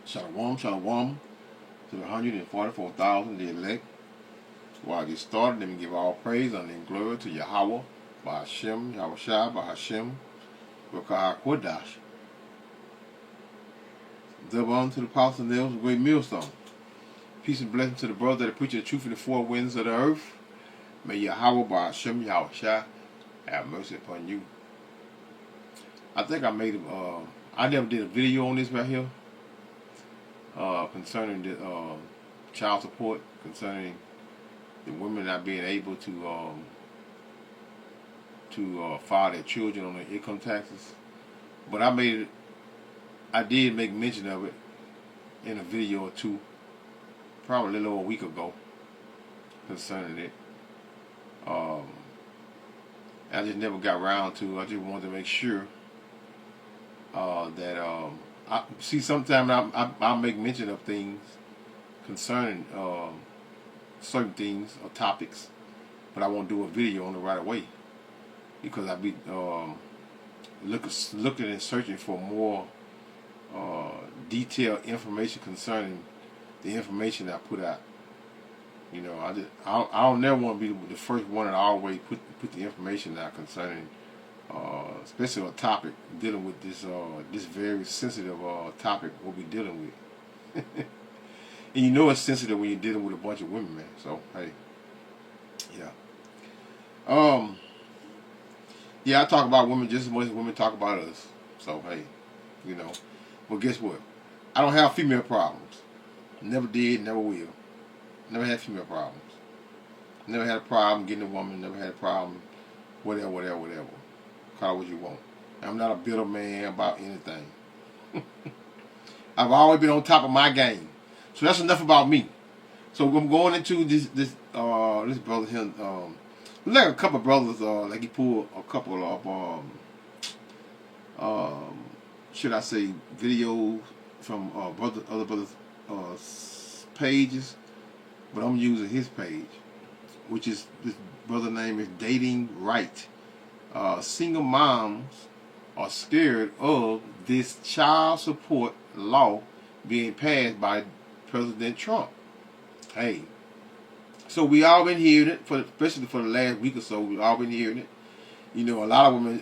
Shalom, shalom to the 144,000, the elect. Before I get started, let me give all praise and glory to Yahweh, by Hashem, Yahweh Shai, by Hashem, Rakah Kodash. Double honor to the apostle nails, a great millstone. Peace and blessing to the brother that preaches the truth in the four winds of the earth. May Yahweh, by Hashem, Yahweh Shai, have mercy upon you. I think I made I never did a video on this right here. Concerning the child support, concerning the women not being able to file their children on their income taxes. But I did make mention of it in a video or two, probably a little over a week ago, concerning it. I just never got around to. I just wanted to make sure that I see. Sometimes I make mention of things concerning certain things or topics, but I won't do a video on it right away because I be looking and searching for more detailed information concerning the information I put out. You know, I don't never want to be the first one that always put the information out concerning. Especially a topic dealing with this very sensitive topic we'll be dealing with. And you know it's sensitive when you're dealing with a bunch of women, man. So hey, yeah, I talk about women just as much as women talk about us. So hey, but guess what? I don't have female problems. Never did, never will. Never had female problems. Never had a problem getting a woman. Never had a problem, whatever. Call it what you want. I'm not a bitter man about anything. I've always been on top of my game. So that's enough about me. So I'm going into this brother here. Like a couple of brothers, like he pulled a couple of should I say videos from other brothers' pages, but I'm using his page, which is this brother name is Dating Right. Single moms are scared of this child support law being passed by President Trump. Hey, so we all been hearing it, especially for the last week or so. We all been hearing it. You know, a lot of women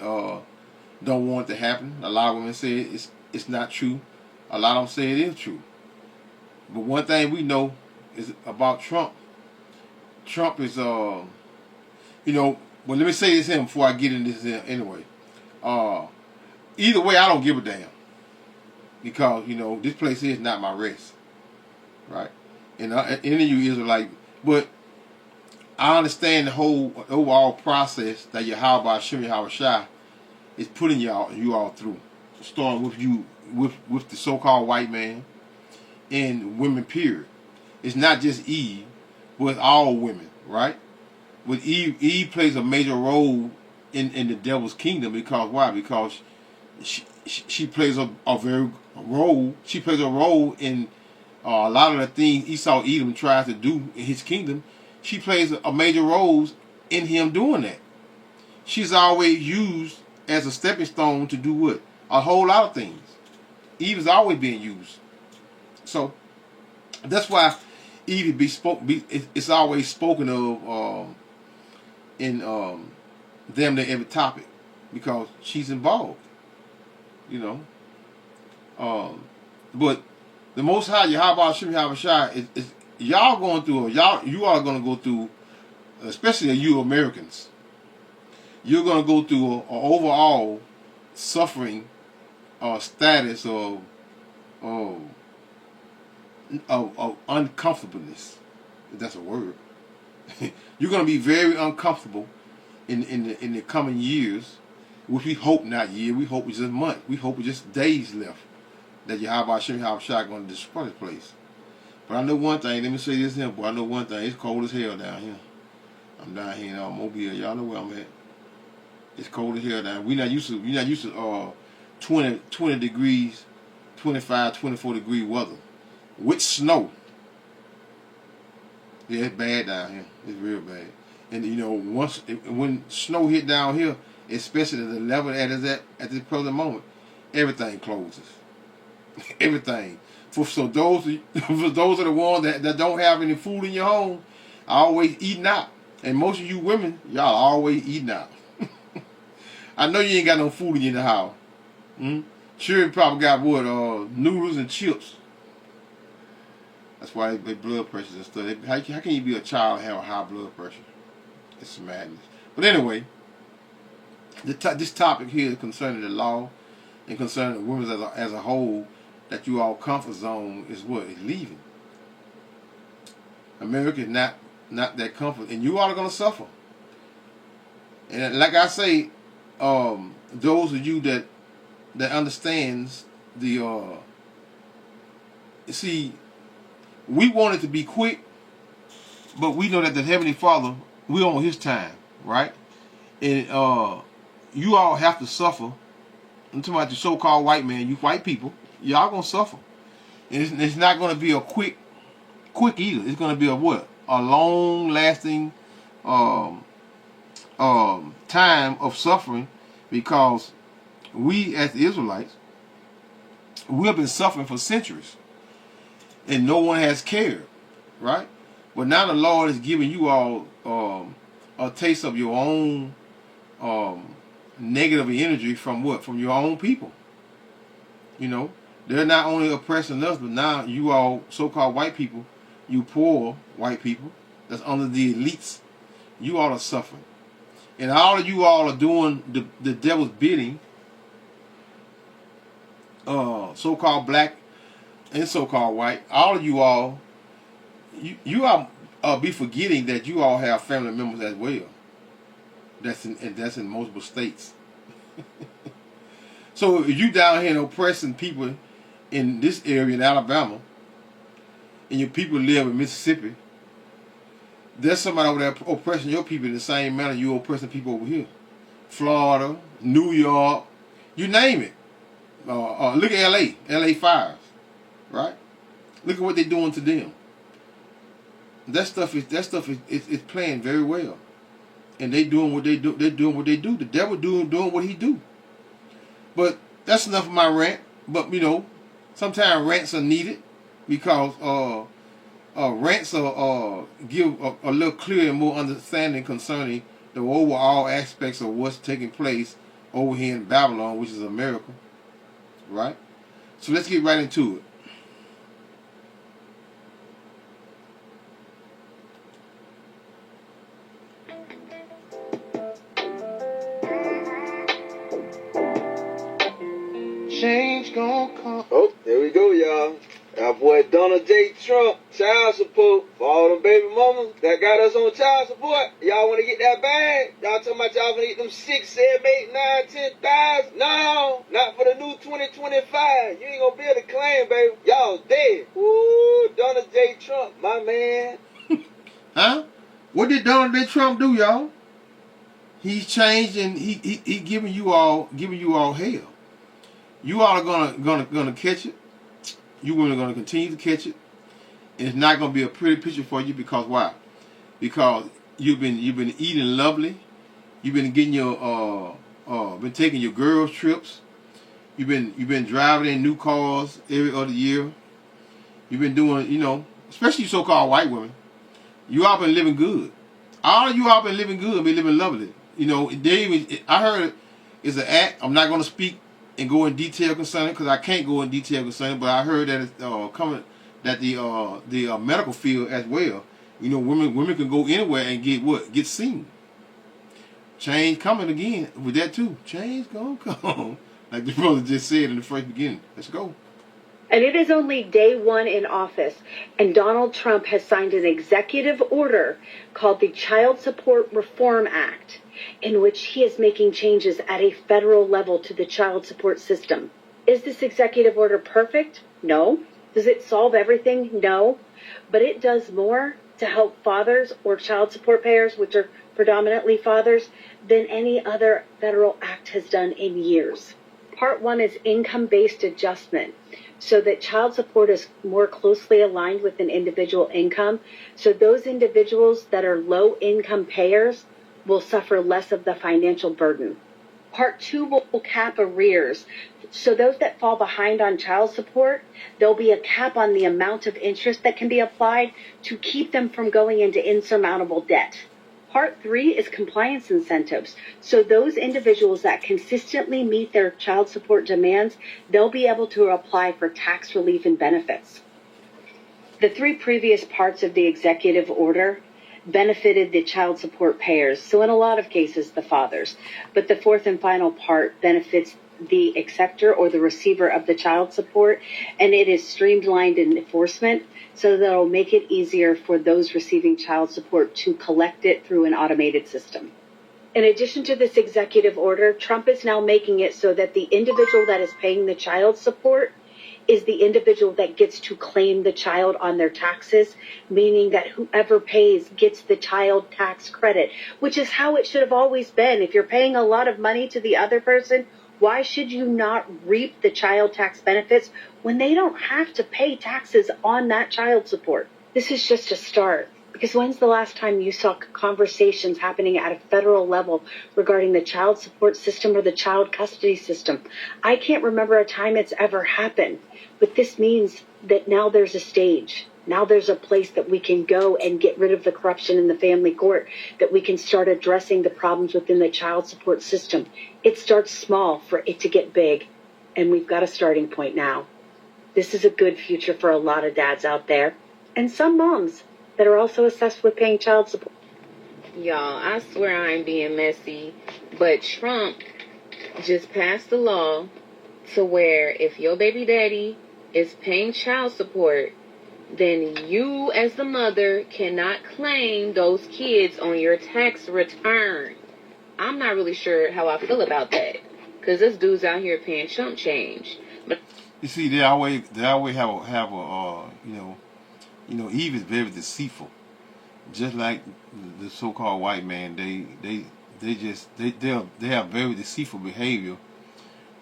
don't want it to happen. A lot of women say it's not true. A lot of them say it is true. But one thing we know is about Trump. Trump is Well, let me say this in before I get into this anyway. Either way, I don't give a damn. Because, this place is not my rest. Right? And any of you Israelites, but I understand the whole overall process that Yahweh Hashem Yahweh Shai is putting you all through. Starting with you, with the so-called white man and women, period. It's not just Eve, but it's all women, right? With Eve plays a major role in the devil's kingdom because why? Because she plays a very role. She plays a role in a lot of the things Esau Edom tries to do in his kingdom. She plays a major role in him doing that. She's always used as a stepping stone to do what? A whole lot of things. Eve is always being used. So that's why Eve it's always spoken of. In damn near every topic because she's involved, but the Most High Yahweh Hashem Yahweh Shai is y'all going through you are going to go through, especially you Americans. You're going to go through an overall suffering status of uncomfortableness, if that's a word. You're going to be very uncomfortable in the coming years, which we hope not year. We hope it's just months. We hope it's just days left that Yahweh Hashem Yahweh Shai is going to destroy this place. But I know one thing. Let me say this here, boy. I know one thing. It's cold as hell down here. I'm down here in Mobile. Y'all know where I'm at. It's cold as hell down. We're not used to 20 degrees, 25, 24 degree weather with snow. Yeah, it's bad down here. It's real bad. And when snow hit down here, especially at the level that is at this present moment, everything closes. Everything. For those for those are the ones that don't have any food in your home, always eating out. And most of you women, y'all always eating out. I know you ain't got no food in your house. Sure, you probably got what, noodles and chips. That's why their blood pressure and stuff. How can you be a child and have a high blood pressure? It's madness. But anyway, this topic here is concerning the law and concerning the women as a whole. That you all comfort zone is what is leaving. America is not that comfort, and you all are gonna suffer. And like I say, those of you that understands the see, we want it to be quick, but we know that the Heavenly Father, we're on His time, right? And you all have to suffer. I'm talking about the so-called white man, you white people. Y'all gonna suffer. And it's not gonna be a quick either. It's gonna be a what? A long-lasting time of suffering, because we as the Israelites, we have been suffering for centuries, and no one has cared, right? But now the Lord is giving you all a taste of your own negative energy from what? From your own people. You know, they're not only oppressing us, but now you all so-called white people, you poor white people that's under the elites, you all are suffering. And all of you all are doing the devil's bidding, so-called black and so-called white. All of you all, you all be forgetting that you all have family members as well. That's in multiple states. So if you down here oppressing people in this area in Alabama, and your people live in Mississippi, there's somebody over there oppressing your people in the same manner you oppressing people over here. Florida, New York, you name it. Look at LA fires, right? Look at what they're doing to them. That stuff is playing very well, and they doing what they do. They're doing what they do. The devil doing what he do. But that's enough of my rant. But you know, sometimes rants are needed, because rants give a little clearer and more understanding concerning the overall aspects of what's taking place over here in Babylon, which is America, right? So let's get right into it. Change gonna come. Oh, there we go, y'all. Our boy Donald J. Trump, child support for all them baby mamas that got us on child support. Y'all want to get that bag? Y'all talking about y'all gonna get them 6, 7, 8, 9, 10,000? No, not for the new 2025. You ain't gonna be able to claim, baby. Y'all dead. Woo, Donald J. Trump, my man. Huh? What did Donald J. Trump do, y'all? He's changed, and he giving you all hell. You all are gonna catch it. You women are gonna continue to catch it, and it's not gonna be a pretty picture for you. Because why? Because you've been eating lovely. You've been getting your been taking your girls trips. You've been driving in new cars every other year. You've been doing, you know, especially so-called white women. You all been living good. All of you all been living good, been living lovely. You know, I heard it's an act. I'm not gonna speak and go in detail concerning it, because I can't go in detail concerning it, but I heard that it's coming, that the medical field as well. You know, women can go anywhere and get seen. Change coming again with that too. Change gonna come, like the brother just said in the first beginning. Let's go. And it is only day one in office, and Donald Trump has signed an executive order called the Child Support Reform Act, in which he is making changes at a federal level to the child support system. Is this executive order perfect? No. Does it solve everything? No. But it does more to help fathers or child support payers, which are predominantly fathers, than any other federal act has done in years. Part one is income-based adjustment, so that child support is more closely aligned with an individual income. So those individuals that are low-income payers will suffer less of the financial burden. Part two will cap arrears So those that fall behind on child support, there'll be a cap on the amount of interest that can be applied to keep them from going into insurmountable debt. Part 3 is compliance incentives. So those individuals that consistently meet their child support demands, they'll be able to apply for tax relief and benefits. The 3 previous parts of the executive order benefited the child support payers, so in a lot of cases, the fathers. But the 4th and final part benefits the acceptor or the receiver of the child support, and it is streamlined in enforcement so that it'll make it easier for those receiving child support to collect it through an automated system. In addition to this executive order, Trump is now making it so that the individual that is paying the child support is the individual that gets to claim the child on their taxes, meaning that whoever pays gets the child tax credit, which is how it should have always been. If you're paying a lot of money to the other person, why should you not reap the child tax benefits when they don't have to pay taxes on that child support? This is just a start. Because when's the last time you saw conversations happening at a federal level regarding the child support system or the child custody system? I can't remember a time it's ever happened. But this means that now there's a stage. Now there's a place that we can go and get rid of the corruption in the family court, that we can start addressing the problems within the child support system. It starts small for it to get big, and we've got a starting point now. This is a good future for a lot of dads out there, and some moms that are also obsessed with paying child support. Y'all, I swear I ain't being messy, but Trump just passed a law to where if your baby daddy is paying child support, then you as the mother cannot claim those kids on your tax return. I'm not really sure how I feel about that, because this dude's out here paying chump change. But You see, they always have a Eve is very deceitful, just like the so-called white man. They have very deceitful behavior,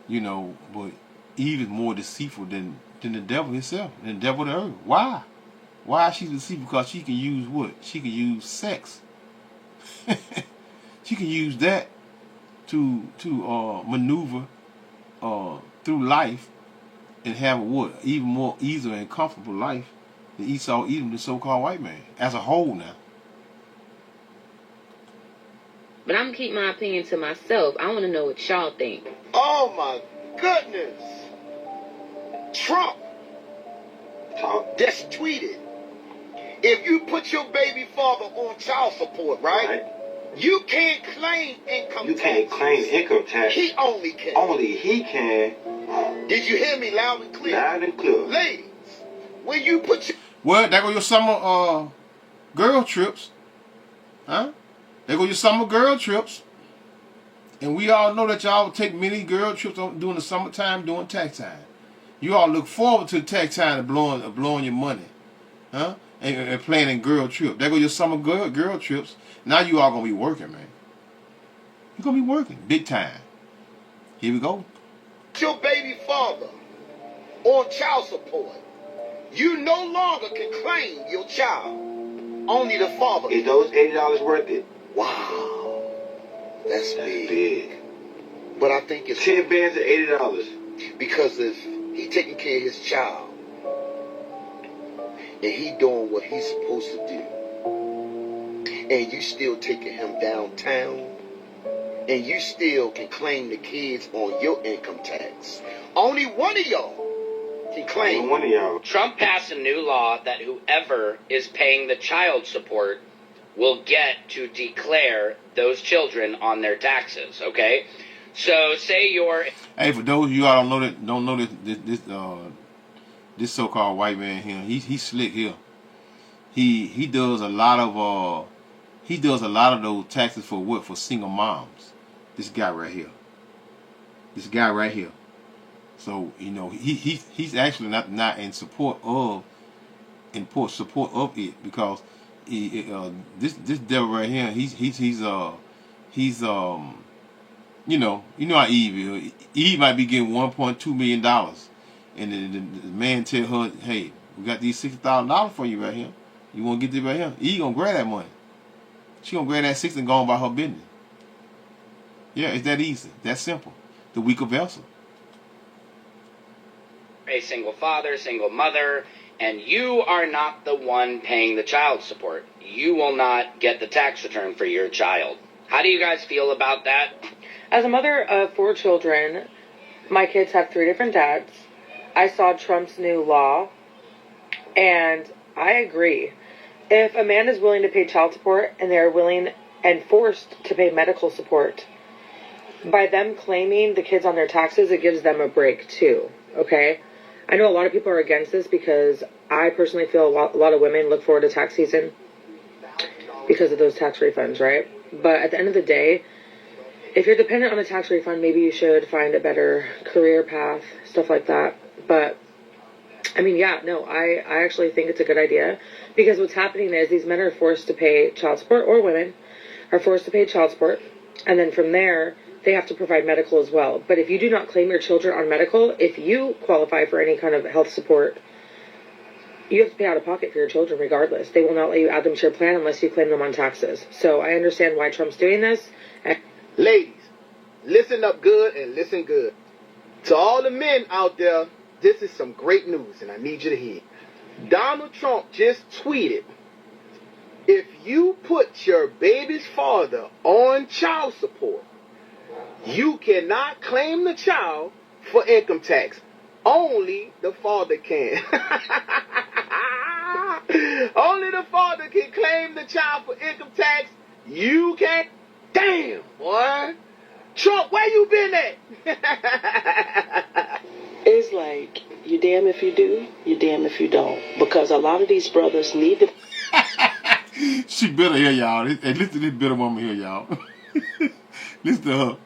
but Eve is more deceitful than the devil himself, and the devil of the earth. Why? Why is she deceitful? Because she can use what? She can use sex. She can use that to maneuver through life and have what? Even more easier and comfortable life than Esau, even the so-called white man, as a whole now. I'm going to keep my opinion to myself. I want to know what y'all think. Oh my goodness. Trump just tweeted, if you put your baby father on child support, right? You can't claim income tax. You can't claim income tax. He only can. Only he can. Did you hear me loud and clear? Loud and clear. Ladies, when you put your... Well, there go your summer girl trips. Huh? There go your summer girl trips. And we all know that y'all take many girl trips during the summertime, during tax time. You all look forward to the tax time of blowing your money. Huh? And planning girl trip. There go your summer girl trips. Now you all going to be working, man. You're going to be working. Big time. Here we go. Your baby father on child support, you no longer can claim your child. Only the father. Is those $80 worth it? Wow. That's big. Big. But I think it's 10 bands at $80. because if he taking care of his child and he doing what he's supposed to do, and you still taking him downtown, and you still can claim the kids on your income tax. Only one of y'all can claim. Only one of y'all. Trump passed a new law that whoever is paying the child support will get to declare those children on their taxes, okay? So say you're... Hey, for those of you all don't know this so-called white man here, he's slick here. He does a lot of those taxes for what? For single moms. This guy right here. So he's actually not in support of it, because this devil right here, he's how Eve is. Eve might be getting $1.2 million, and the man tell her, hey, we got these $60,000 for you right here. You want to get this right here? Eve gonna grab that money. She gonna grab that 60 and go on about her business. Yeah, it's that easy. That simple. The weaker vessel. a single father, single mother, and you are not the one paying the child support, you will not get the tax return for your child. How do you guys feel about that? As a mother of 4 children, my kids have 3 different dads. I saw Trump's new law, and I agree. If a man is willing to pay child support and they are willing and forced to pay medical support, by them claiming the kids on their taxes, it gives them a break too, okay? I know a lot of people are against this because I personally feel a lot of women look forward to tax season because of those tax refunds, right? But at the end of the day, if you're dependent on a tax refund, maybe you should find a better career path, stuff like that. But, I mean, yeah, no, I actually think it's a good idea because what's happening is these men are forced to pay child support, or women are forced to pay child support, and then from there, they have to provide medical as well. But if you do not claim your children on medical, if you qualify for any kind of health support, you have to pay out of pocket for your children regardless. They will not let you add them to your plan unless you claim them on taxes. So I understand why Trump's doing this. Ladies, listen up good and listen good. To all the men out there, this is some great news, and I need you to hear. Donald Trump just tweeted, if you put your baby's father on child support, you cannot claim the child for income tax. Only the father can. Only the father can claim the child for income tax. You can't. Damn, boy. Trump, where you been at? It's like, you damn if you do, you damn if you don't. Because a lot of these brothers need to... She bitter here, y'all. Hey, listen to this bitter woman here, y'all. Listen to her.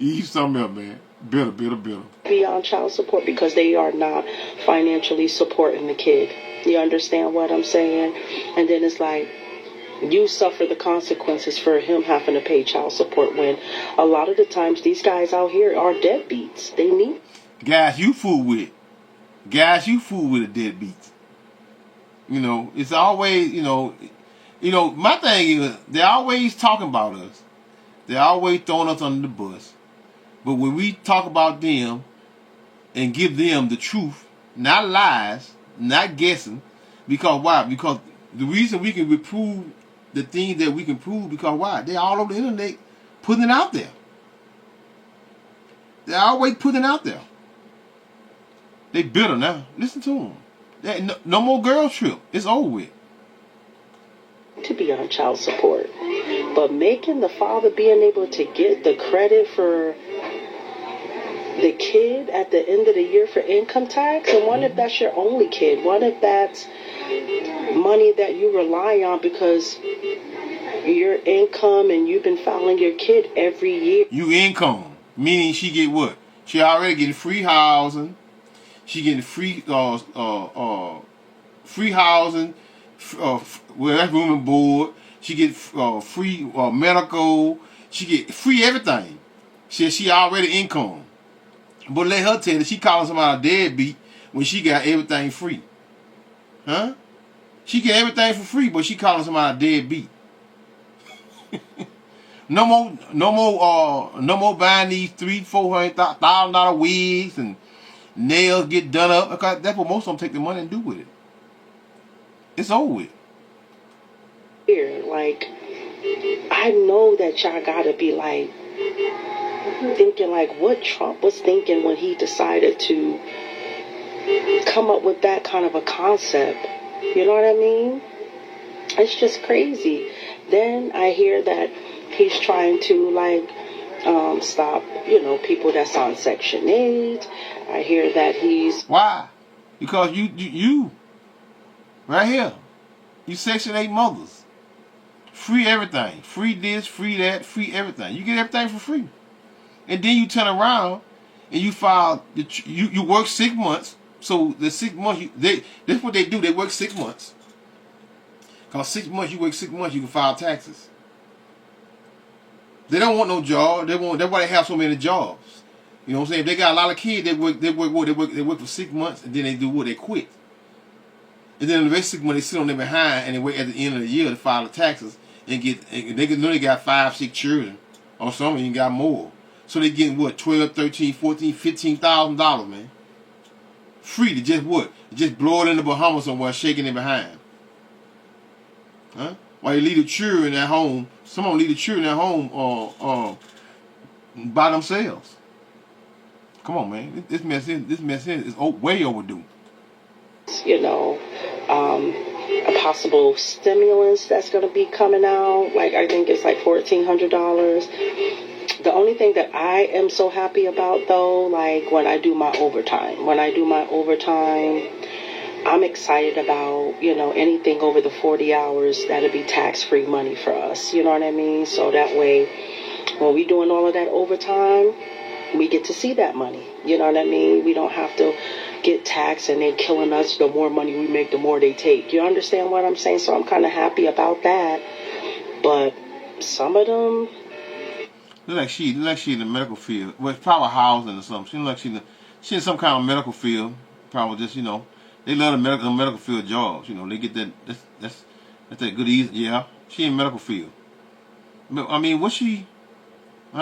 Eat something up, man. Bitter. be on child support because they are not financially supporting the kid. You understand what I'm saying? And then it's like, you suffer the consequences for him having to pay child support when a lot of the times these guys out here are deadbeats. They need... Guys, you fool with it. Guys, you fool with the deadbeats. You know, it's always, you know, my thing is, they're always talking about us. They're always throwing us under the bus. But when we talk about them and give them the truth, not lies, not guessing, because why? Because the reason we can prove the things that we can prove, because why? They're all over the internet putting it out there. They're always putting it out there. They bitter now. Listen to them. No more girl trip. It's over with. to be on child support. But making the father being able to get the credit for the kid at the end of the year for income tax, and what if that's your only kid? What if that's money that you rely on because your income and you've been filing your kid every year? You income, meaning she get what? She already getting free housing. She getting free free housing. Well, that's room and board. She get free medical. She get free everything. She already income. But let her tell you, she calling somebody a deadbeat when she got everything free. Huh? She get everything for free, but she calling somebody a deadbeat. No more buying these $300,000-$400,000 wigs and nails get done up. Because that's what most of them take the money and do with it. It's over with. Here, like, I know that y'all gotta be like thinking like what Trump was thinking when he decided to come up with that kind of a concept. You know what I mean? It's just crazy. Then I hear that he's trying to like stop, people that's on Section 8. I hear that he's... Why? Because you right here, you Section 8 mothers. Free everything. Free this, free that, free everything. You get everything for free. And then you turn around and you file, you work 6 months. So the 6 months, that's what they do. They work 6 months. Because 6 months, you work 6 months, you can file taxes. They don't want no job. That's why they have so many jobs. You know what I'm saying? If they got a lot of kids, they work for 6 months, and then they do what? They quit. And then the rest of 6 months, they sit on their behind, and they wait at the end of the year to file the taxes, and they know they got 5, 6 children, or some even got more. So they getting what, $12,000, $13,000, $14,000, $15,000, man. free to just what? Just blow it in the Bahamas somewhere, shaking it behind. Huh? While you leave the children at home, some of them leave the children at home by themselves. Come on, man. This mess is way overdue. You know, a possible stimulus that's going to be coming out. Like, I think it's like $1,400. The only thing that I am so happy about, though, like when I do my overtime, I'm excited about, you know, anything over the 40 hours, that'll be tax-free money for us. You know what I mean? So that way, when we doing all of that overtime, we get to see that money. You know what I mean? We don't have to get taxed and they're killing us. The more money we make, the more they take. You understand what I'm saying? So I'm kind of happy about that. But some of them... Look like she in the medical field. Well, it's probably housing or something. She look like she in some kind of medical field. Probably just, you know, they love the medical field jobs. You know, they get that. That's that good easy. Yeah, she in medical field. But I mean, I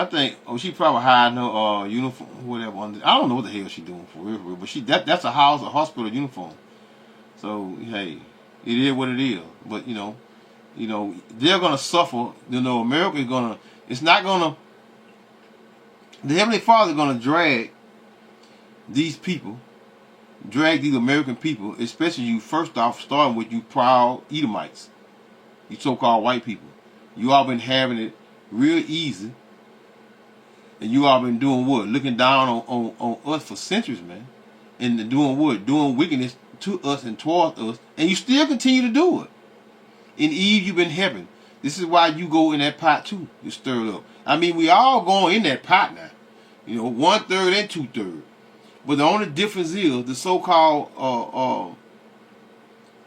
think she probably hired her uniform, whatever. I don't know what the hell she doing for real. But that's a hospital uniform. So hey, it is what it is. But you know, they're gonna suffer. You know, America is gonna. It's not gonna. The Heavenly Father is gonna drag these American people, especially you. First off, starting with you proud Edomites, you so-called white people. You all been having it real easy. And you all been doing what? Looking down on us for centuries, man. And doing what? Doing wickedness to us and towards us. And you still continue to do it. In Eve, you've been helping. This is why you go in that pot too. You stir it up. I mean, we all going in that pot now. You know, 1/3 and 2/3. But the only difference is the so-called,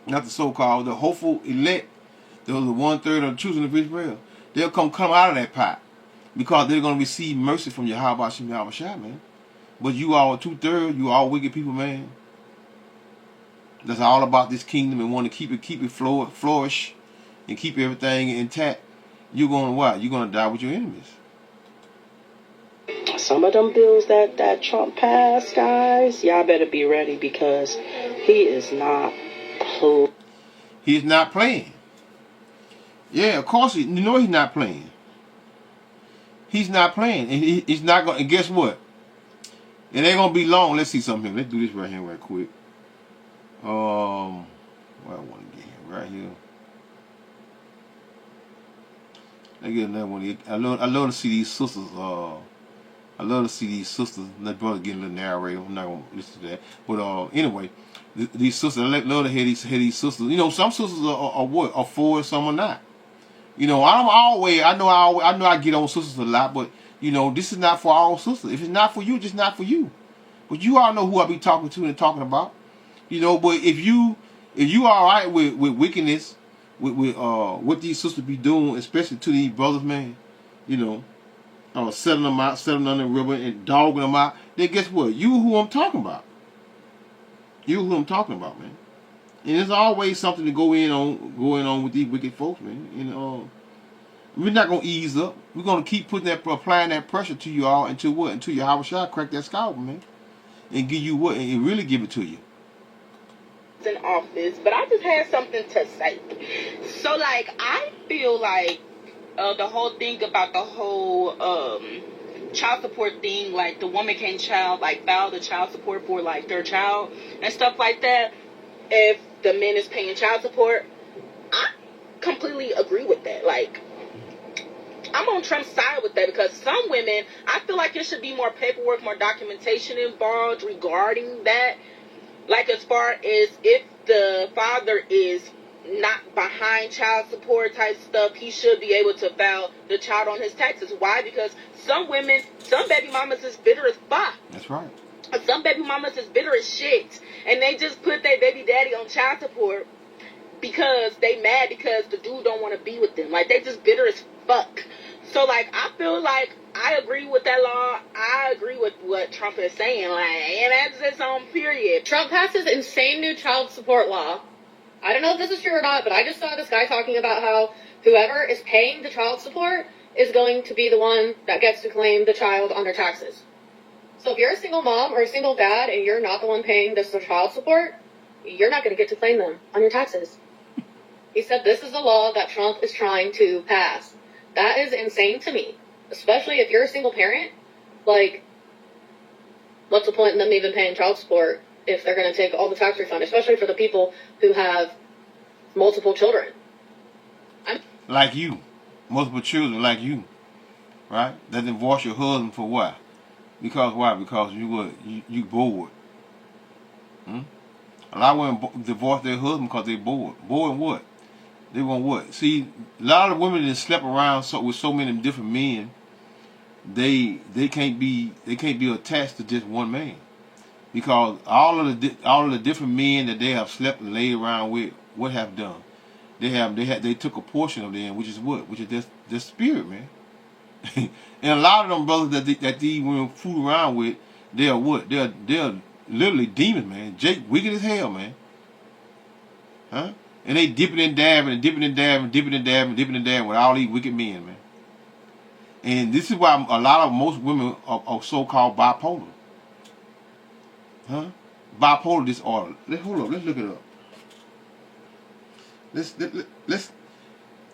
not the so-called, the hopeful elect, the 1/3 of the children of Israel, they'll come out of that pot. Because they're going to receive mercy from Yahweh Hashem Yahweh Shai, man. But you all 2/3, you all wicked people, man. That's all about this kingdom and want to keep it flourish and keep everything intact. You're going to what? You're going to die with your enemies. Some of them bills that Trump passed, guys, y'all better be ready because he is not playing. He's not playing. Yeah, of course, you know he's not playing. He's not playing, and he's not going. And guess what? It ain't gonna be long. Let's see something here. Let's do this right here, right quick. Where I want to get here, right here. Let's get another one. I love to see these sisters. I love to see these sisters. Let brother get a little narrator. I'm not gonna listen to that. But anyway, these sisters. I love to hear these sisters. You know, some sisters are what? Are for it, some are not. You know, I know I get on sisters a lot, but you know, this is not for all sisters. If it's not for you, it's just not for you. But you all know who I be talking to and talking about. You know, but if you all right with wickedness, with what these sisters be doing, especially to these brothers, man, you know, selling them out, selling them under the river and dogging them out, then guess what? You who I'm talking about. You who I'm talking about, man. And there's always something to going on with these wicked folks, man. And we're not gonna ease up. We're gonna keep applying that pressure to you all until what? Until your Yahweh Shai crack that scalpel, man, and give you what? And really give it to you. In office, but I just had something to say. So, like, I feel like the whole thing about the whole child support thing, like the woman can't file the child support for like their child and stuff like that. If the man is paying child support, I completely agree with that. Like, I'm on Trump's side with that because some women, I feel like there should be more paperwork, more documentation involved regarding that. Like, as far as if the father is not behind child support type stuff, he should be able to file the child on his taxes. Why? Because some baby mamas is bitter as fuck. That's right. Some baby mamas is bitter as shit. And they just put their baby daddy on child support because they mad because the dude don't want to be with them. Like, they just bitter as fuck. So, like, I feel like I agree with that law. I agree with what Trump is saying. Like, and that's its own period. Trump passed his insane new child support law. I don't know if this is true or not, but I just saw this guy talking about how whoever is paying the child support is going to be the one that gets to claim the child on their taxes. So if you're a single mom or a single dad and you're not the one paying this child support, you're not going to get to claim them on your taxes. He said this is a law that Trump is trying to pass. That is insane to me, especially if you're a single parent. Like, what's the point in them even paying child support if they're going to take all the tax refund, especially for the people who have multiple children? Like you. Multiple children like you. Right? That divorce your husband for what? Because why? Because you bored. A lot of women divorce their husband because they bored. Bored what? They want what? See, a lot of women that slept around with so many different men, they can't be attached to just one man, because all of the different men that they have slept and laid around with, what have done? They took a portion of them, which is what? Which is their spirit, man. And a lot of them brothers that these women fool around with, they're what? They're literally demons, man. Jake wicked as hell, man. Huh? And they dipping and dabbing and dipping and dabbing, dipping and dabbing, dipping and dabbing with all these wicked men, man. And this is why most women are so-called bipolar. Huh? Bipolar disorder. Hold up, let's look it up. Let's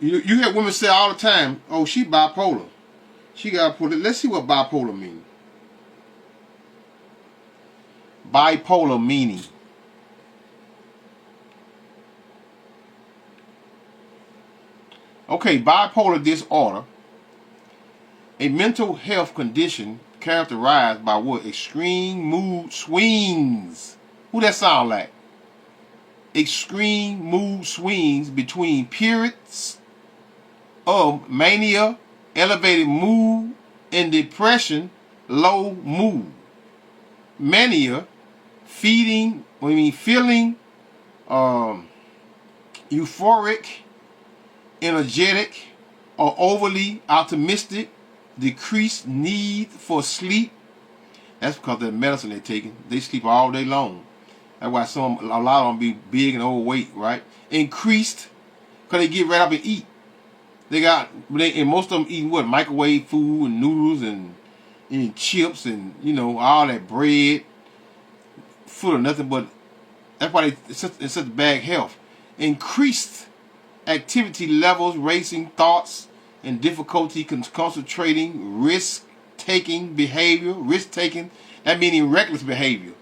you hear women say all the time, oh, she bipolar. She got put it. Let's see what bipolar means. Bipolar meaning. Okay, bipolar disorder, a mental health condition characterized by what? Extreme mood swings. Who that sound like? Extreme mood swings between periods of mania, elevated mood, and depression, low mood. Mania, feeling euphoric, energetic, or overly optimistic, decreased need for sleep. That's because of the medicine they're taking. They sleep all day long. That's why a lot of them be big and overweight, right? Increased, because they get right up and eat. And most of them eating what? Microwave food and noodles and chips and, all that bread. Full of nothing but, that's why it's such bad health. Increased activity levels, racing thoughts, and difficulty concentrating, risk-taking behavior. Risk-taking, that meaning reckless behavior.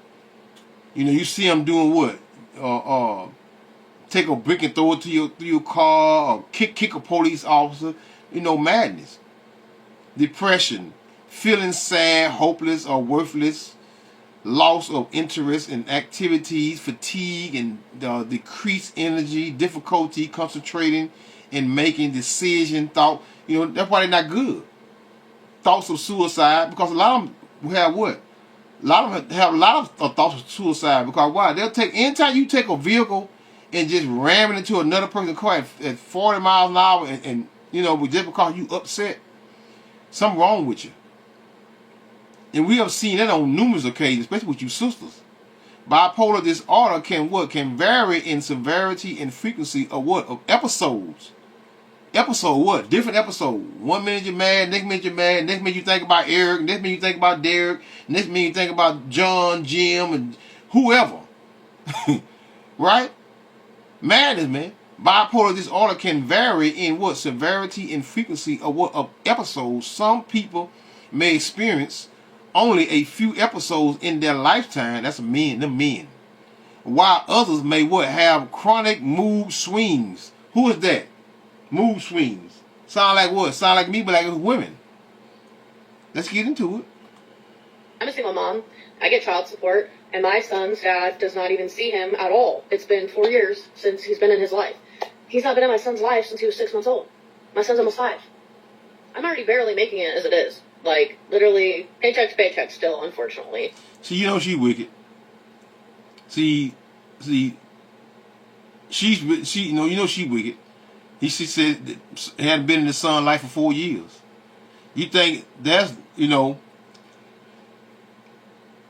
You see them doing what? Take a brick and throw it through your car, or kick a police officer. Madness. Depression, feeling sad, hopeless, or worthless. Loss of interest in activities, fatigue, and decreased energy, difficulty concentrating and making decision, thought. That's why they're not good. Thoughts of suicide, because a lot of them have what? A lot of them have a lot of thoughts of suicide, because why? Anytime you take a vehicle and just ram it into another person's car at 40 miles an hour and just because you upset, something wrong with you. And we have seen that on numerous occasions, especially with you sisters. Bipolar disorder can vary in severity and frequency of what? Of episodes. Episode what? Different episode. 1 minute you're mad, next minute you're mad, next minute you think about Eric, next minute you think about Derek, next minute you think about John, Jim, and whoever. Right? Madness, man. Bipolar disorder can vary in what? Severity and frequency of what? Of episodes. Some people may experience only a few episodes in their lifetime. That's them men. While others may what? Have chronic mood swings. Who is that? Mood swings. Sound like what? Sound like me, but like women. Let's get into it. I'm a single mom. I get child support, and my son's dad does not even see him at all. It's been 4 years since he's been in his life. He's not been in my son's life since he was 6 months old. My son's almost 5. I'm already barely making it as it is. Like, literally, paycheck to paycheck still, unfortunately. See, she wicked. See, she wicked. She said that hadn't been in his son's life for 4 years. You think that's,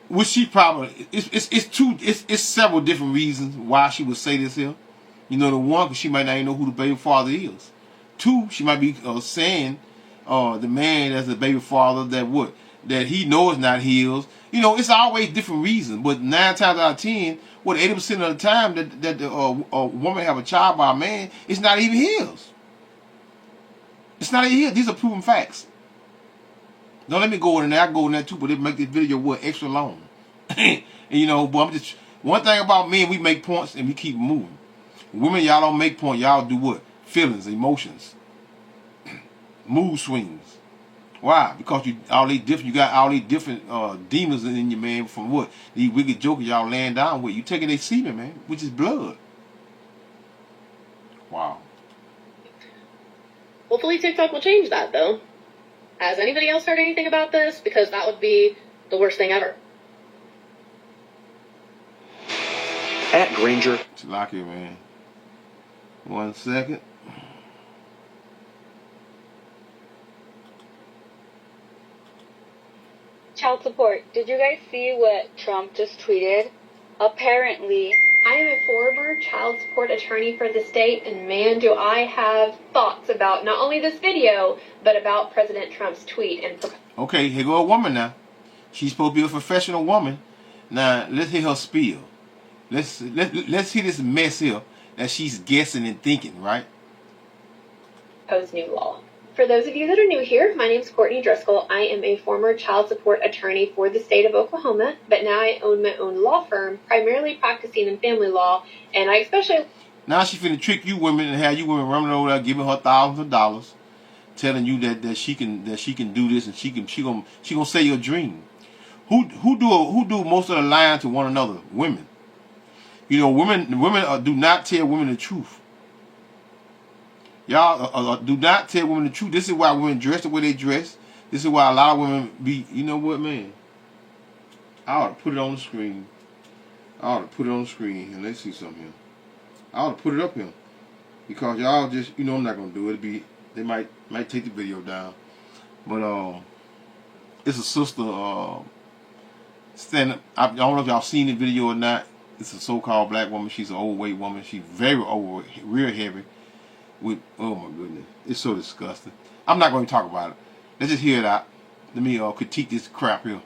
which she probably, it's several different reasons why she would say this here. The one, because she might not even know who the baby father is. 2, she might be saying, the man as the baby father that would. that he knows not his. You know, it's always different reasons. But 9 times out of 10, 80% of the time that a woman have a child by a man, it's not even his. It's not even his. These are proven facts. Don't let me go in there. I go in there too, but it make this video extra long. And, you know, but I'm just one thing about men, we make points and we keep moving. Women, y'all don't make points. Y'all do what? Feelings, emotions, mood swings. Why? Because you got all these different demons in you, man. From what? These wicked jokers y'all laying down with. You taking their semen, man, which is blood. Wow. Hopefully TikTok will change that, though. Has anybody else heard anything about this? Because that would be the worst thing ever. At Granger. It's lucky, man. 1 second. Child support. Did you guys see what Trump just tweeted? Apparently, I am a former child support attorney for the state, and man, do I have thoughts about not only this video, but about President Trump's tweet. And okay, here go a woman now. She's supposed to be a professional woman. Now, let's hear her spiel. Let's hear this mess here that she's guessing and thinking, right? Proposed new law. For those of you that are new here, my name is Courtney Driscoll. I am a former child support attorney for the state of Oklahoma, but now I own my own law firm, primarily practicing in family law, and I especially... Now she finna trick you women and have you women running over there giving her thousands of dollars, telling you that she can do this and she gonna say your dream. Who do most of the lying to one another? Women. You know, women do not tell women the truth. Y'all do not tell women the truth. This is why women dress the way they dress. This is why a lot of women be, you know what, man? I ought to put it on the screen. And let's see something here. I ought to put it up here. Because y'all just, you know I'm not going to do it. They might take the video down. But, it's a sister, standing, I don't know if y'all seen the video or not. It's a so-called black woman. She's an overweight woman. She's very overweight, real heavy. With, oh my goodness, it's so disgusting. I'm not going to talk about it. Let's just hear it out. Let me critique this crap here.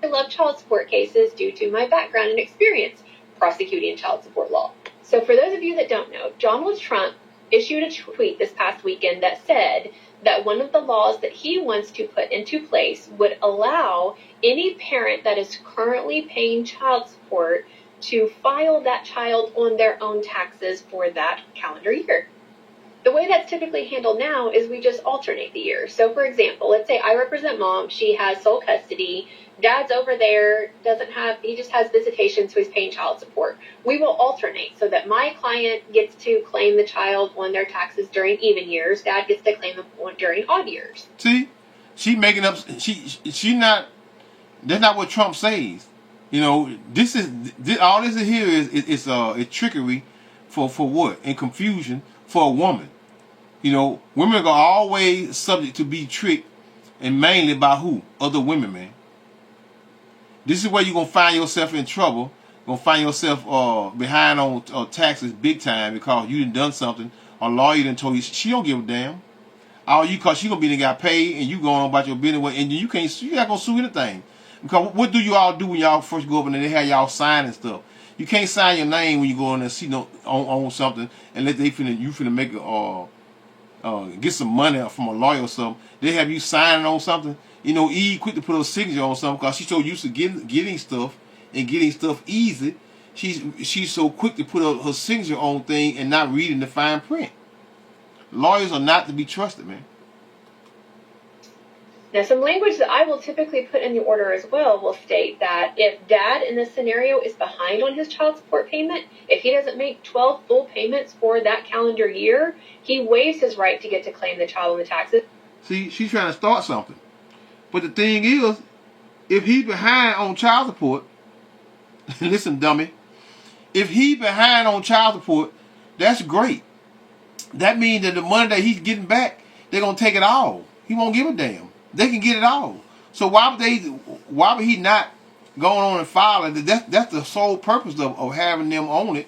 I love child support cases due to my background and experience prosecuting child support law. So for those of you that don't know, Donald Trump issued a tweet this past weekend that said that one of the laws that he wants to put into place would allow any parent that is currently paying child support to file that child on their own taxes for that calendar year. The way that's typically handled now is we just alternate the years. So for example, let's say I represent mom, she has sole custody, dad's over there, he just has visitation, so he's paying child support. We will alternate so that my client gets to claim the child on their taxes during even years, dad gets to claim them during odd years. See, she making up, that's not what Trump says. You know, all this here is trickery for what? And confusion for a woman. You know, women are always subject to be tricked, and mainly by who? Other women, man. This is where you're going to find yourself in trouble. You're going to find yourself behind on taxes big time because you done something. A lawyer done told you she don't give a damn. All you, because she going to be the guy paid and you going on about your business, and you're not going to sue anything. Because what do you all do when y'all first go up and they have y'all sign and stuff? You can't sign your name when you go in there and see on something unless you finna make get some money from a lawyer or something. They have you signing on something. You know, Eve quick to put her signature on something because she's so used to getting stuff and getting stuff easy. She's so quick to put her signature on thing and not reading the fine print. Lawyers are not to be trusted, man. Now, some language that I will typically put in the order as well will state that if dad in this scenario is behind on his child support payment, if he doesn't make 12 full payments for that calendar year, he waives his right to get to claim the child on the taxes. See, she's trying to start something. But the thing is, if he behind on child support, listen, dummy, if he behind on child support, that's great. That means that the money that he's getting back, they're going to take it all. He won't give a damn. They can get it all. So why would he not going on and filing? That's the sole purpose of having them on it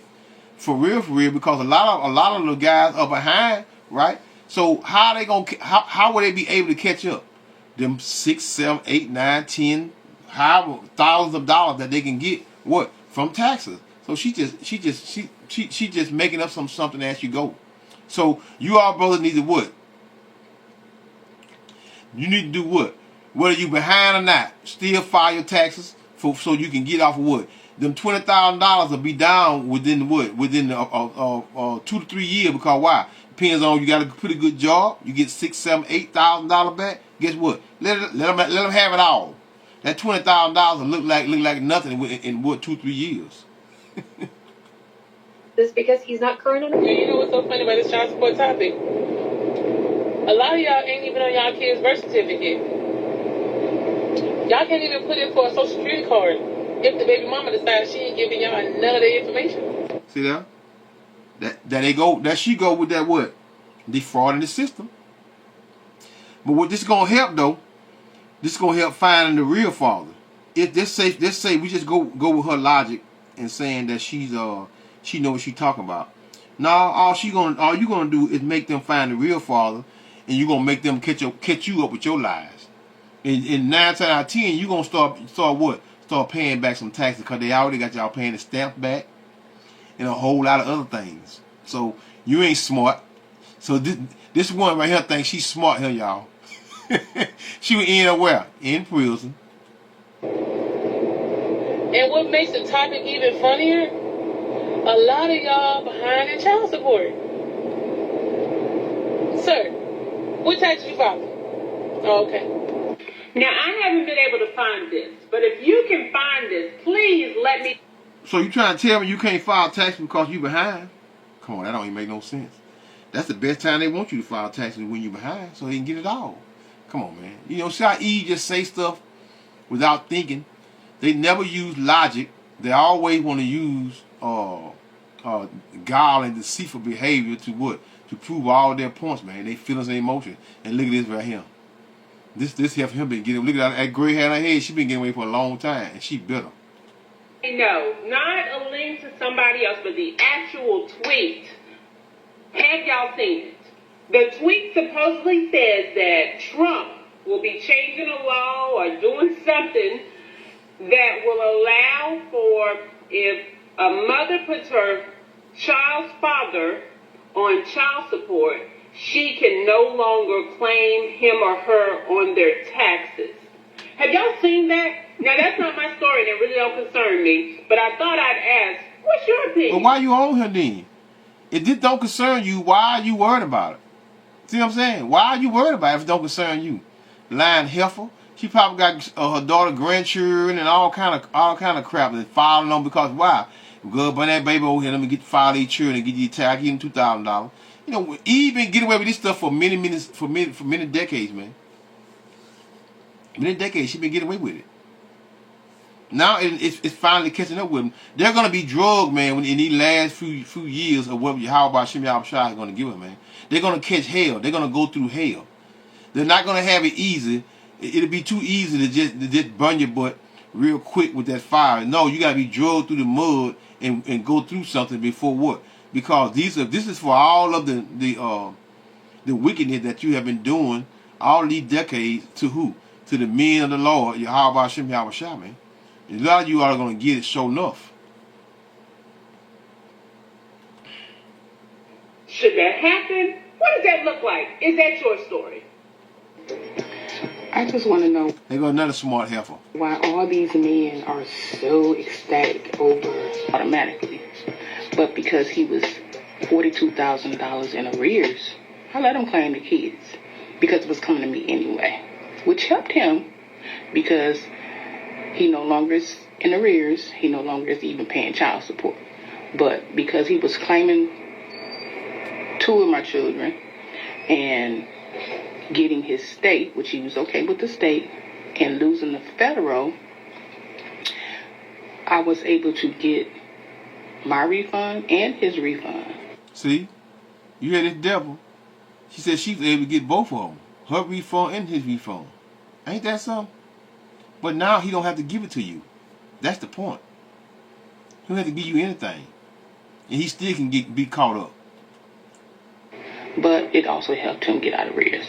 for real, because a lot of the guys are behind, right? So how would they be able to catch up? them 6, 7, 8, 9, 10, however thousands of dollars that they can get what from taxes. So she just making up something as you go. So you all brothers need to what? You need to do what? Whether you behind or not, still file your taxes so you can get off of what? Them $20,000 will be down within what? Within 2 to 3 years, because why? Depends on, you got a pretty good job. You get $6, $7, $8,000 back. Guess what? Let them have it all. That $20,000 will look like nothing in what 2, 3 years. This because he's not current enough? You know what's so funny about this child support topic? A lot of y'all ain't even on y'all kids' birth certificate. Y'all can't even put in for a social security card if the baby mama decides she ain't giving y'all none of the information. See that? That she go with that what? Defrauding the system. But what this is gonna help though, this is gonna help finding the real father. If this say we just go with her logic and saying that she knows what she's talking about. Now all you gonna do is make them find the real father, and you gonna make them catch you up with your lies. And 9 times out of 10, you gonna start what? Start paying back some taxes, because they already got y'all paying the stamp back and a whole lot of other things. So you ain't smart. So this one right here thinks she's smart here, y'all. She would end up where? In prison. And what makes the topic even funnier, a lot of y'all behind in child support. Sir, what tax you file? Oh, okay. Now, I haven't been able to find this, but if you can find this, please let me. So you trying to tell me you can't file taxes because you behind? Come on, that don't even make no sense. That's the best time they want you to file taxes, when you behind, so they can get it all. Come on, man. You know, see how E just say stuff without thinking? They never use logic. They always want to use guile and deceitful behavior to what? To prove all their points, man. They feelings and emotions. And look at this right here. This helped him been getting. Look at that gray hair on her head. She been getting away for a long time, and she bitter. No, not a link to somebody else, but the actual tweet. Have y'all seen it? The tweet supposedly says that Trump will be changing a law or doing something that will allow for, if a mother puts her child's father on child support, she can no longer claim him or her on their taxes. Have y'all seen that? Now, that's not my story, and it really don't concern me, but I thought I'd ask, what's your opinion? But why you on her then? If this don't concern you, why are you worried about it? See what I'm saying? Why are you worried about it if it don't concern you? Lying heifer. She probably got her daughter grandchildren and all kind of crap and filing them, because why? Go bring that baby over here, let me get file these children and get you tax, give them $2,000. You know, Eve been getting away with this stuff for many decades, man. Many decades she been getting away with it. Now it's finally catching up with them. They're gonna be drugged, man, in these last few years of what how about Shem Yahweh is gonna give them, man. They're gonna catch hell. They're gonna go through hell. They're not gonna have it easy. It'll be too easy to just burn your butt real quick with that fire. No, you gotta be drugged through the mud and go through something before what? Because this is for all of the wickedness that you have been doing all these decades to who? To the men of the Lord, Yahweh Shem Yahweh, man. A lot of you are going to get it sure enough. Should that happen? What does that look like? Is that your story? I just want to know. There goes another smart heifer. Why all these men are so ecstatic over automatically. But because he was $42,000 in arrears, I let him claim the kids because it was coming to me anyway, which helped him because he no longer is in arrears. He no longer is even paying child support. But because he was claiming 2 of my children and getting his state, which he was okay with the state, and losing the federal, I was able to get my refund and his refund. See? You hear this devil? She said she was able to get both of them. Her refund and his refund. Ain't that something? But now he don't have to give it to you. That's the point. He don't have to give you anything. And he still can be caught up. But it also helped him get out of arrears.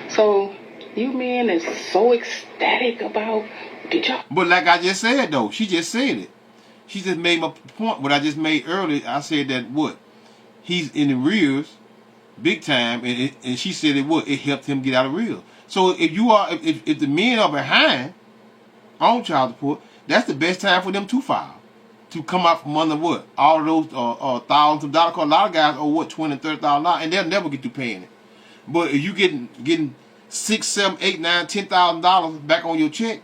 So You men is so ecstatic about, did y'all? But like I just said, though, she just said it. She just made my point. What I just made earlier, I said that what? He's in the rears, big time, and she said it would. It helped him get out of rears. So if the men are behind on child support, that's the best time for them to file. To come out from under what? All of those thousands of dollars. Cause a lot of guys owe what, $20,000, $30,000, and they'll never get to paying it. But if you getting $6, $7, $8, $9, $10,000 back on your check,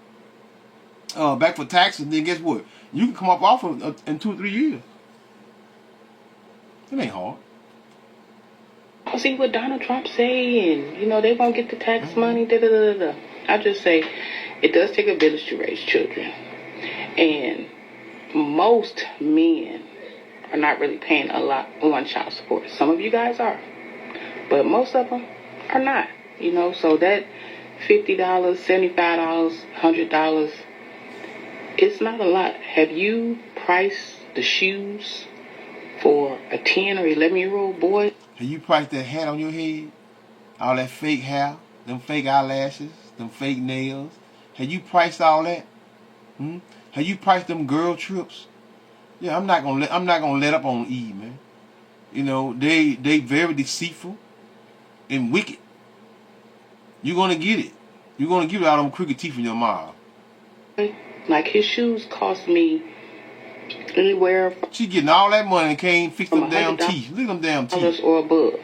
back for taxes, then guess what? You can come up off of in 2 or 3 years. It ain't hard. I'll see what Donald Trump say, and you know they won't get the tax money. Da da da da. I just say it does take a village to raise children, and most men are not really paying a lot on child support. Some of you guys are, but most of them are not. You know, so that $50, $75, $100, it's not a lot. Have you priced the shoes for a 10 or 11-year-old boy? Have you priced that hat on your head? All that fake hair, them fake eyelashes, them fake nails. Have you priced all that? Have you priced them girl trips? Yeah, I'm not gonna let up on Eve, man. You know, they very deceitful and wicked. You're gonna get it. You're gonna get all them crooked teeth in your mouth. Like his shoes cost me anywhere. She getting all that money and can't fix them damn teeth. Look at them damn teeth. Or above.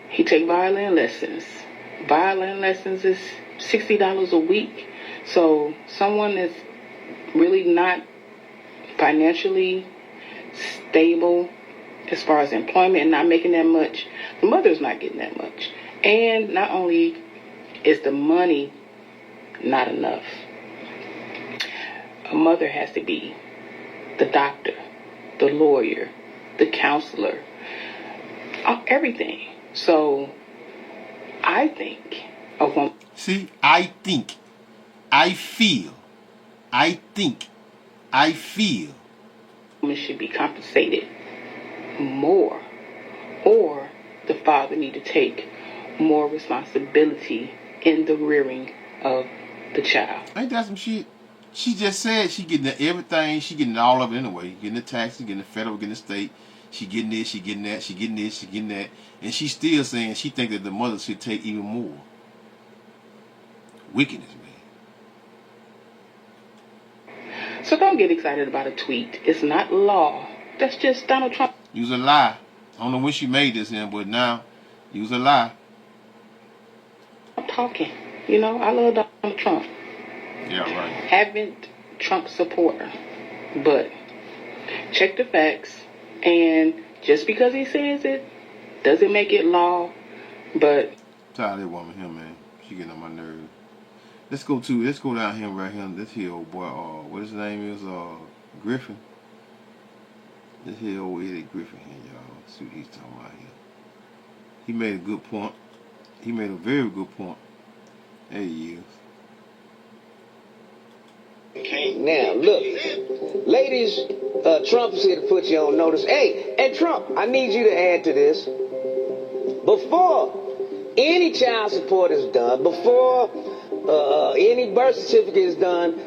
He take violin lessons. Violin lessons is $60 a week. So someone that's really not financially stable as far as employment and not making that much, the mother's not getting that much. And not only is the money not enough, a mother has to be the doctor, the lawyer, the counselor, everything. So I think a woman... See, I think, I feel, I think, I feel. Women should be compensated more, or the father need to take more responsibility in the rearing of the child. Ain't that some shit? She just said she getting everything. She getting all of it anyway. Getting the taxes, getting the federal, getting the state. She getting this, she getting that, she getting this, she getting that. And she's still saying she think that the mother should take even more. Wickedness, man. So don't get excited about a tweet. It's not law. That's just Donald Trump. Use a lie. I don't know when she made this in, but now, use a lie. I'm talking. You know, I love Donald Trump. Yeah, right. Haven't Trump supporter, but check the facts. And just because he says it doesn't make it law. But tired of that woman here, man. She getting on my nerves. Let's go down here right here. This here old boy, what his name is, Griffin. This here old Eddie Griffin here, y'all. Let's see what he's talking about here. He made a good point. He made a very good point. There he is. Now, look, ladies, Trump is here to put you on notice. Hey, and Trump, I need you to add to this. Before any child support is done, before any birth certificate is done,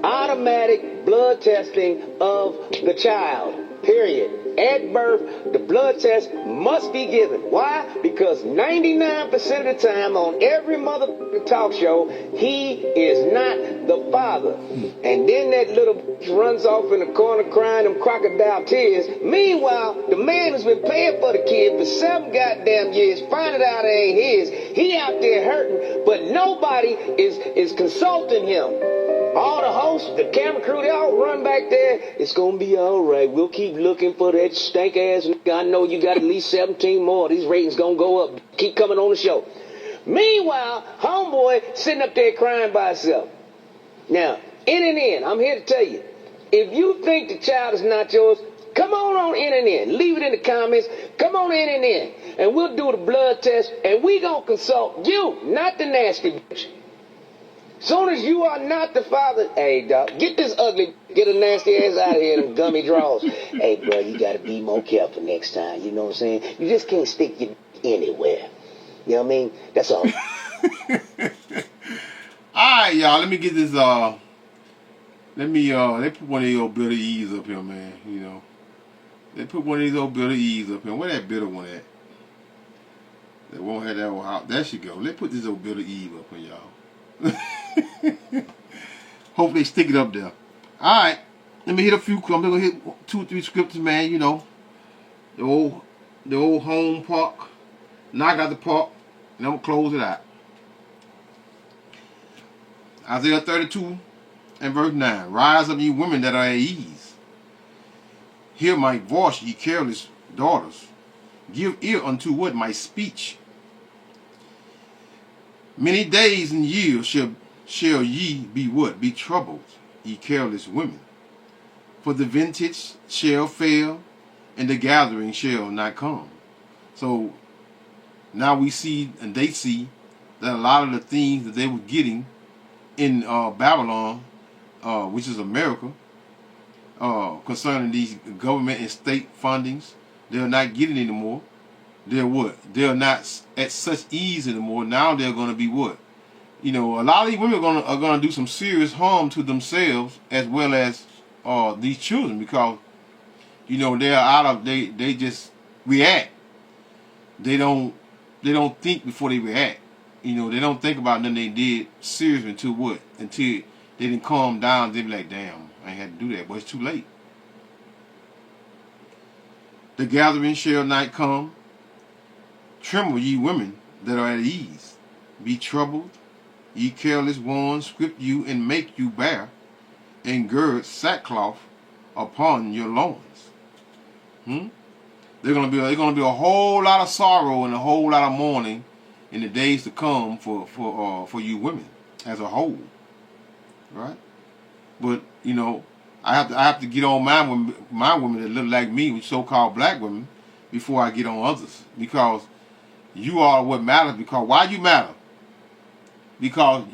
automatic blood testing of the child, period. At birth, the blood test must be given. Why? Because 99% of the time on every motherfucking talk show, he is not the father. And then that little runs off in the corner crying them crocodile tears. Meanwhile, the man who's been paying for the kid for 7 goddamn years, finding out it ain't his, he out there hurting, but nobody is consulting him. All the hosts, the camera crew, they all run back there. It's gonna be all right. We'll keep looking for that stank ass nigga. I know you got at least 17 more. These ratings gonna go up. Keep coming on the show. Meanwhile, homeboy sitting up there crying by himself. Now, in and in, I'm here to tell you, if you think the child is not yours, come on in and in. Leave it in the comments. Come on in and in. And we'll do the blood test, and we gonna consult you, not the nasty bitch. Soon as you are not the father, hey, dog, get this ugly, get a nasty ass out of here in gummy drawers. Hey, bro, you got to be more careful next time. You know what I'm saying? You just can't stick your anywhere. You know what I mean? That's all. Alright, y'all, let me get this they put one of these old Bitter E's up here, man, you know. They put one of these old Bitter E's up here. Where that bitter one at? They won't have that old house. There she go. Let's put this old Bitter Eve up here, y'all. Hope they stick it up there. Alright. Let me hit a few. I'm gonna hit 2 or 3 scriptures, man, you know. The old home park. Knock out the park. And I'm gonna close it out. Isaiah 32 and verse 9. Rise up, ye women that are at ease. Hear my voice, ye careless daughters. Give ear unto what? My speech. Many days and years shall ye be what? Be troubled, ye careless women. For the vintage shall fail, and the gathering shall not come. So now we see, and they see, that a lot of the things that they were getting in Babylon, which is America, concerning these government and state fundings, they're not getting anymore. They're what? They're not at such ease anymore. Now they're going to be what? You know, a lot of these women are going to do some serious harm to themselves as well as these children, because you know they just react. They don't think before they react. You know, they don't think about nothing they did seriously until what? Until they didn't calm down. They be like, damn, I ain't had to do that, but it's too late. The gathering shall not come. Tremble, ye women that are at ease. Be troubled, ye careless ones. Script you and make you bare, and gird sackcloth upon your loins. They're gonna be a whole lot of sorrow and a whole lot of mourning in the days to come for you women as a whole, right? But you know, I have to get on my women that look like me, with so-called black women, before I get on others, because you are what matters. Because why you matter? Because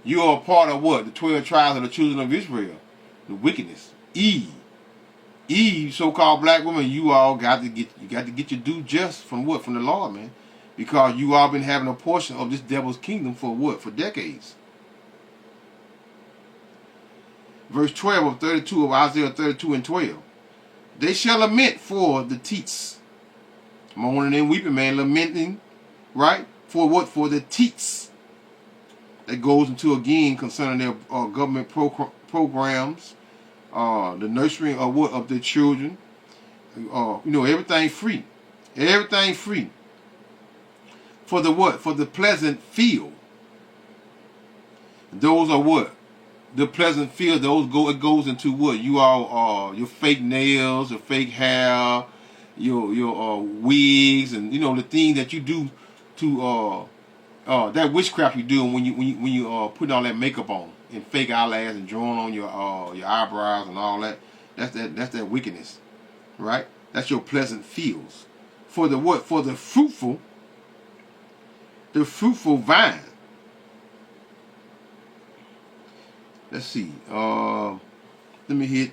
you are a part of what? The 12 tribes of the children of Israel, the wickedness. Eve, so-called black women, you all got to get your due just from what? From the Lord, man. Because you all been having a portion of this devil's kingdom for what? For decades. Verse 12 of 32 of Isaiah 32 and 12. They shall lament for the teats. Mourning and weeping, man, lamenting, right? For what? For the teats. That goes into, again, concerning their government programs, the nurturing of what? Of their children. You know, everything free. Everything free. For the what? For the pleasant field. Those are what? The pleasant field. It goes into what? You all your fake nails, your fake hair, your wigs, and you know the things that you do to that witchcraft you do when you putting all that makeup on and fake eyelashes and drawing on your eyebrows and all that. That's that wickedness, right? That's your pleasant fields. For the what? For the fruitful vine. Let's see. Let me hit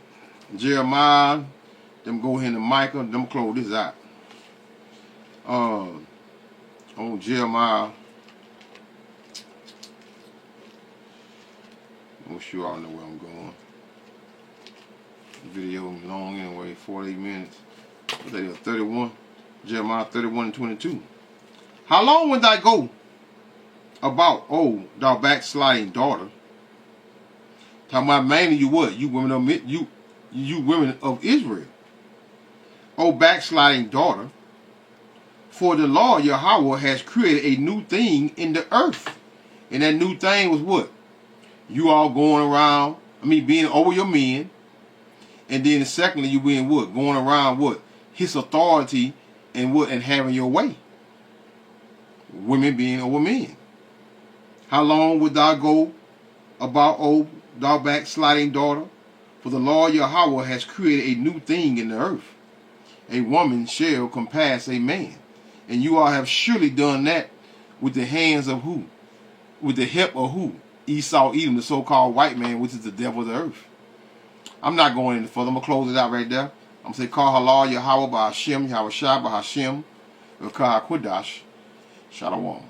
Jeremiah. Then go ahead to Micah. Then close this out. On Jeremiah. I'm sure I know where I'm going. The video is long anyway, 48 minutes. 31. Jeremiah 31 and 22. How long wilt thou go about, O thou backsliding daughter? Talking about mainly you what? You women of Israel. O backsliding daughter, for the Lord Yahweh has created a new thing in the earth. And that new thing was what? You all going around, being over your men. And then secondly, you being what? Going around what? His authority and what? And having your way. Women being over men. How long would thou go about, O thou backsliding daughter? For the Lord Yahweh has created a new thing in the earth. A woman shall compass a man. And you all have surely done that with the hands of who? With the help of who? Esau, Edom, the so-called white man, which is the devil of the earth. I'm not going any further. I'm going to close it out right there. I'm going to say, Call Halal Yahweh by Hashem, Yahweh Shai by Hashem, Elkah Kodash, Shalom.